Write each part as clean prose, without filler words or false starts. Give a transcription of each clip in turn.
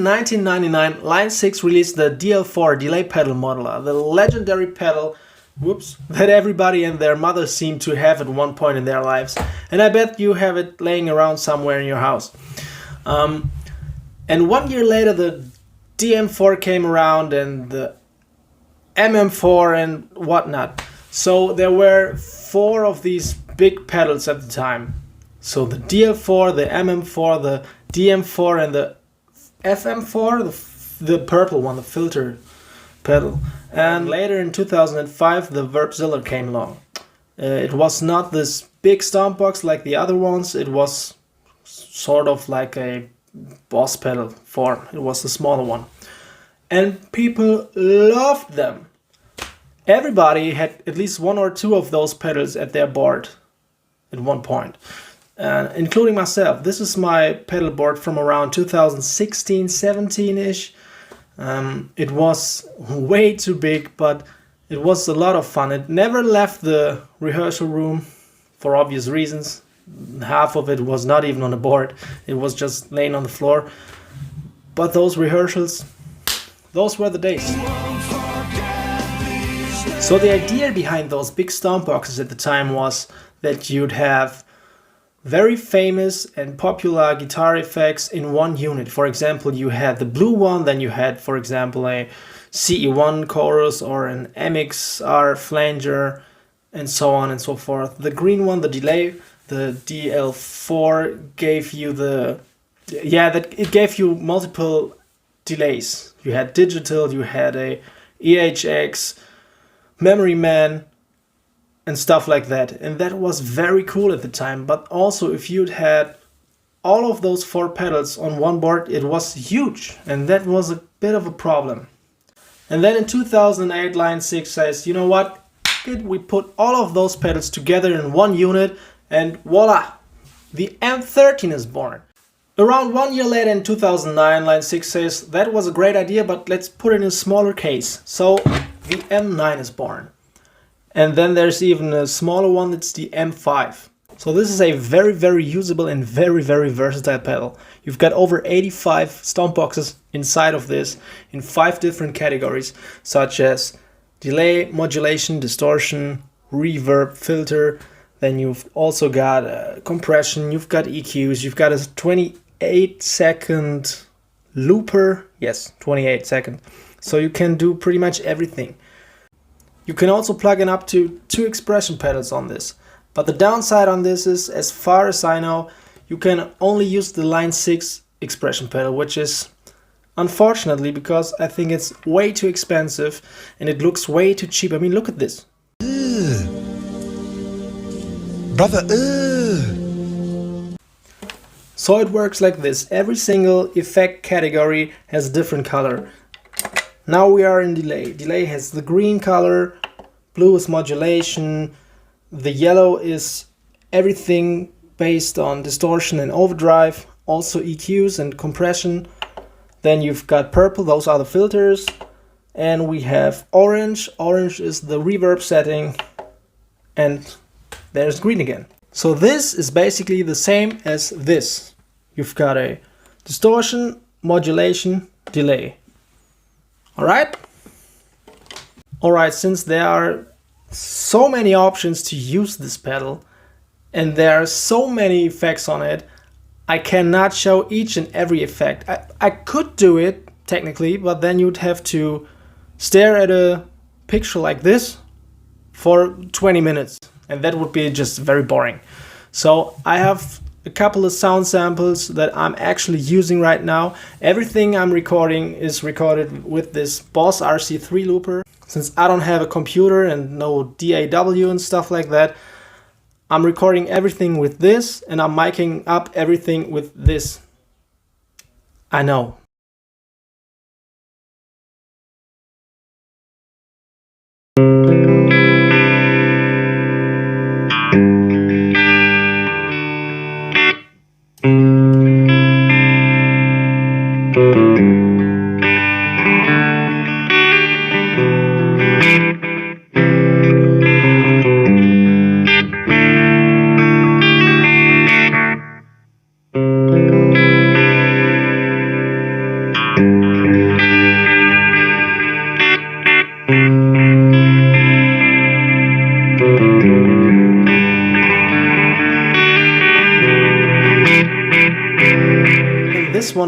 1999, Line 6 released the DL4 delay pedal modeler, the legendary pedal, that everybody and their mother seemed to have at one point in their lives. And I bet you have it laying around somewhere in your house. And 1 year later, the DM4 came around and the MM4 and whatnot. So there were 4 of these big pedals at the time. So the DL4, the MM4, the DM4 and the FM4, the purple one, the filter pedal. And later in 2005 the Verbzilla came along. It was not this big stomp box like the other ones, it was sort of like a boss pedal form. It was the smaller one. And people loved them. Everybody had at least 1 or 2 of those pedals at their board at one point. Including myself. This is my pedal board from around 2016-17-ish. It was way too big, but it was a lot of fun. It never left the rehearsal room for obvious reasons. Half of it was not even on the board. It was just laying on the floor. But those rehearsals, those were the days. So the idea behind those big stomp boxes at the time was that you'd have very famous and popular guitar effects in one unit. For example, you had the blue one, then you had, for example, a CE1 chorus or an MXR flanger, and so on and so forth. The green one, the delay, the DL4 gave you it gave you multiple delays. You had digital, you had a EHX, Memory Man, and stuff like that. And that was very cool at the time. But also, if you'd had all of those 4 pedals on one board, it was huge. And that was a bit of a problem. And then in 2008, Line 6 says, you know what? We put all of those pedals together in one unit, and voila! The M13 is born. Around 1 year later in 2009, Line 6 says, that was a great idea, but let's put it in a smaller case. So the M9 is born. And then there's even a smaller one, that's the M5. So this is a very, very usable and very, very versatile pedal. You've got over 85 stomp boxes inside of this in 5 different categories, such as delay, modulation, distortion, reverb, filter. Then you've also got compression, you've got EQs, you've got a 28-second looper. Yes, 28 second. So you can do pretty much everything. You can also plug in up to 2 expression pedals on this. But the downside on this is, as far as I know, you can only use the Line 6 expression pedal, which is unfortunately, because I think it's way too expensive and it looks way too cheap. I mean, look at this. Brother, So it works like this. Every single effect category has a different color. Now we are in delay. Delay has the green color, blue is modulation, the yellow is everything based on distortion and overdrive, also EQs and compression. Then you've got purple, those are the filters. And we have orange. Orange is the reverb setting. And there's green again. So this is basically the same as this. You've got a distortion, modulation, delay. Alright? Alright, since there are so many options to use this pedal and there are so many effects on it, I cannot show each and every effect. I could do it technically, but then you'd have to stare at a picture like this for 20 minutes and that would be just very boring. So I have a couple of sound samples that I'm actually using right now. Everything I'm recording is recorded with this Boss RC3 looper. Since I don't have a computer and no DAW and stuff like that, I'm recording everything with this and I'm miking up everything with this. I know.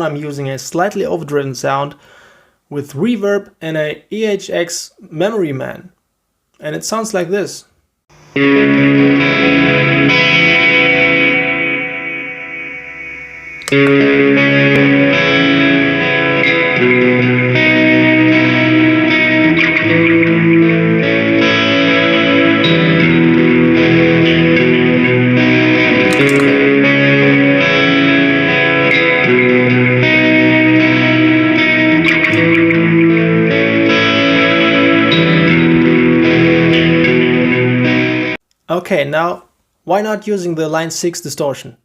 on I'm using a slightly overdriven sound with reverb and a EHX memory man. And it sounds like this. Okay, now why not using the line 6 distortion?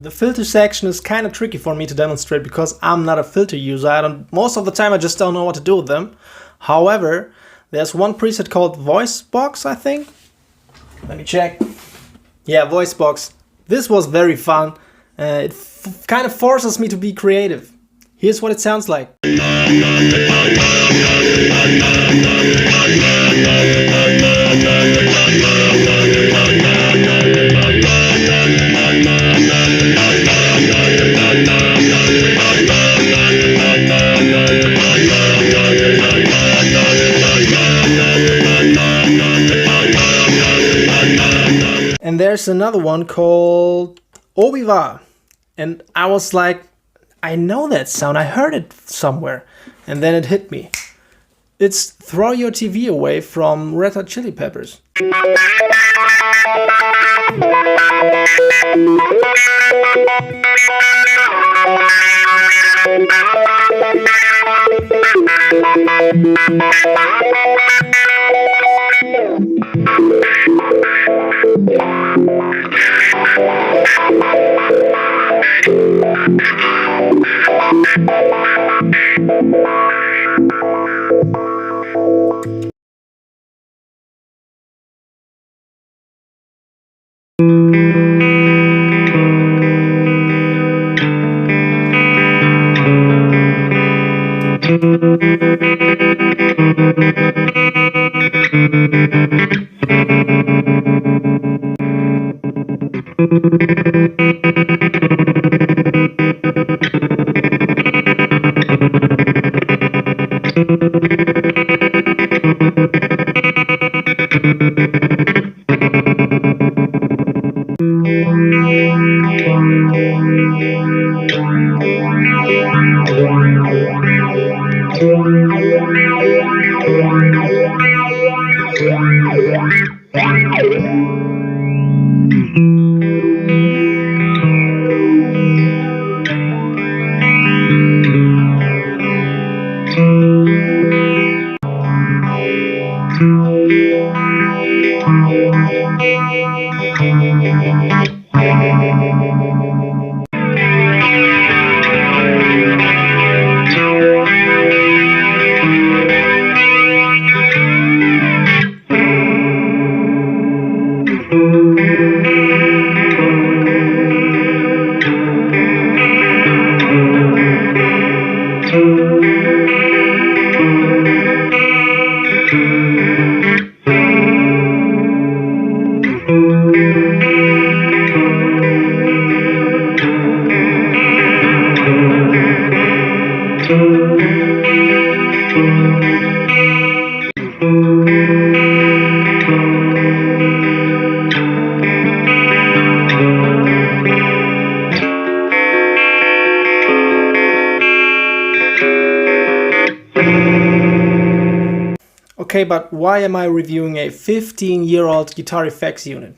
The filter section is kind of tricky for me to demonstrate because I'm not a filter user. Most of the time I just don't know what to do with them. However, there's one preset called Voice Box, I think. Let me check. Yeah, Voice Box. This was very fun. It kind of forces me to be creative. Here's what it sounds like. And there's another one called Au revoir. And I was like, I know that sound, I heard it somewhere. And then it hit me. It's Throw Your TV Away from Red Hot Chili Peppers. Okay, but why am I reviewing a 15-year-old guitar effects unit?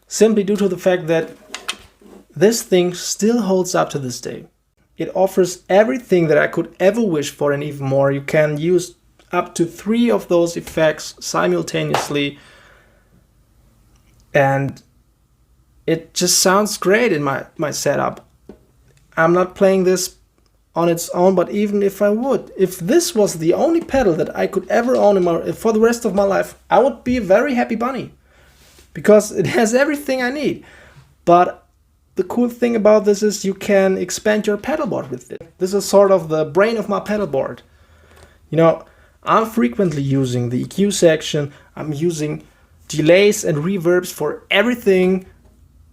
Simply due to the fact that this thing still holds up to this day. It offers everything that I could ever wish for and even more. You can use up to 3 of those effects simultaneously, and it just sounds great in my setup. I'm not playing this on its own, but even if I would, if this was the only pedal that I could ever own for the rest of my life, I would be a very happy bunny, because it has everything I need. But the cool thing about this is you can expand your pedal board with it. This is sort of the brain of my pedal board. You know, I'm frequently using the EQ section, I'm using delays and reverbs for everything,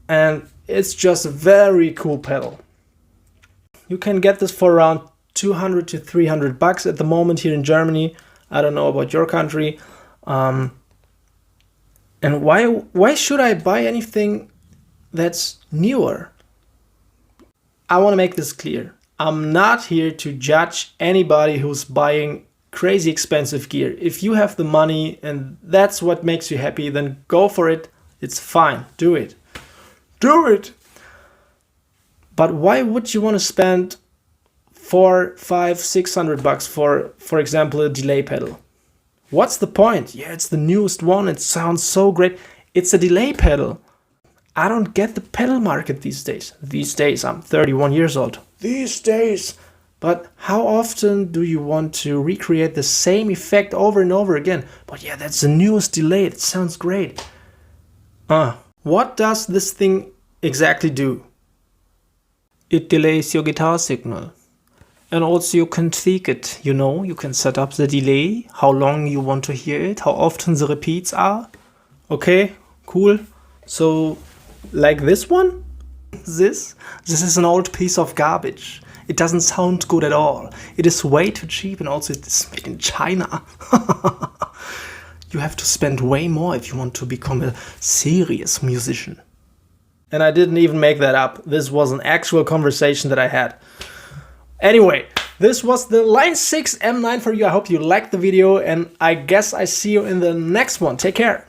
and it's just a very cool pedal. You can get this for around 200 to 300 bucks at the moment here in Germany. I don't know about your country. And why should I buy anything that's newer? I want to make this clear. I'm not here to judge anybody who's buying crazy expensive gear. If you have the money and that's what makes you happy, then go for it. It's fine. Do it. Do it! But why would you want to spend 400, 500, 600 bucks for example, a delay pedal? What's the point? Yeah, it's the newest one. It sounds so great. It's a delay pedal. I don't get the pedal market these days. These days, I'm 31 years old. These days. But how often do you want to recreate the same effect over and over again? But yeah, that's the newest delay. It sounds great. What does this thing exactly do? It delays your guitar signal. And also you can tweak it, you know, you can set up the delay, how long you want to hear it, how often the repeats are. Okay, cool. So, like this one? This is an old piece of garbage. It doesn't sound good at all. It is way too cheap, and also it is made in China. You have to spend way more if you want to become a serious musician. And I didn't even make that up. This was an actual conversation that I had. Anyway, this was the Line 6 M9 for you. I hope you liked the video, and I guess I see you in the next one. Take care.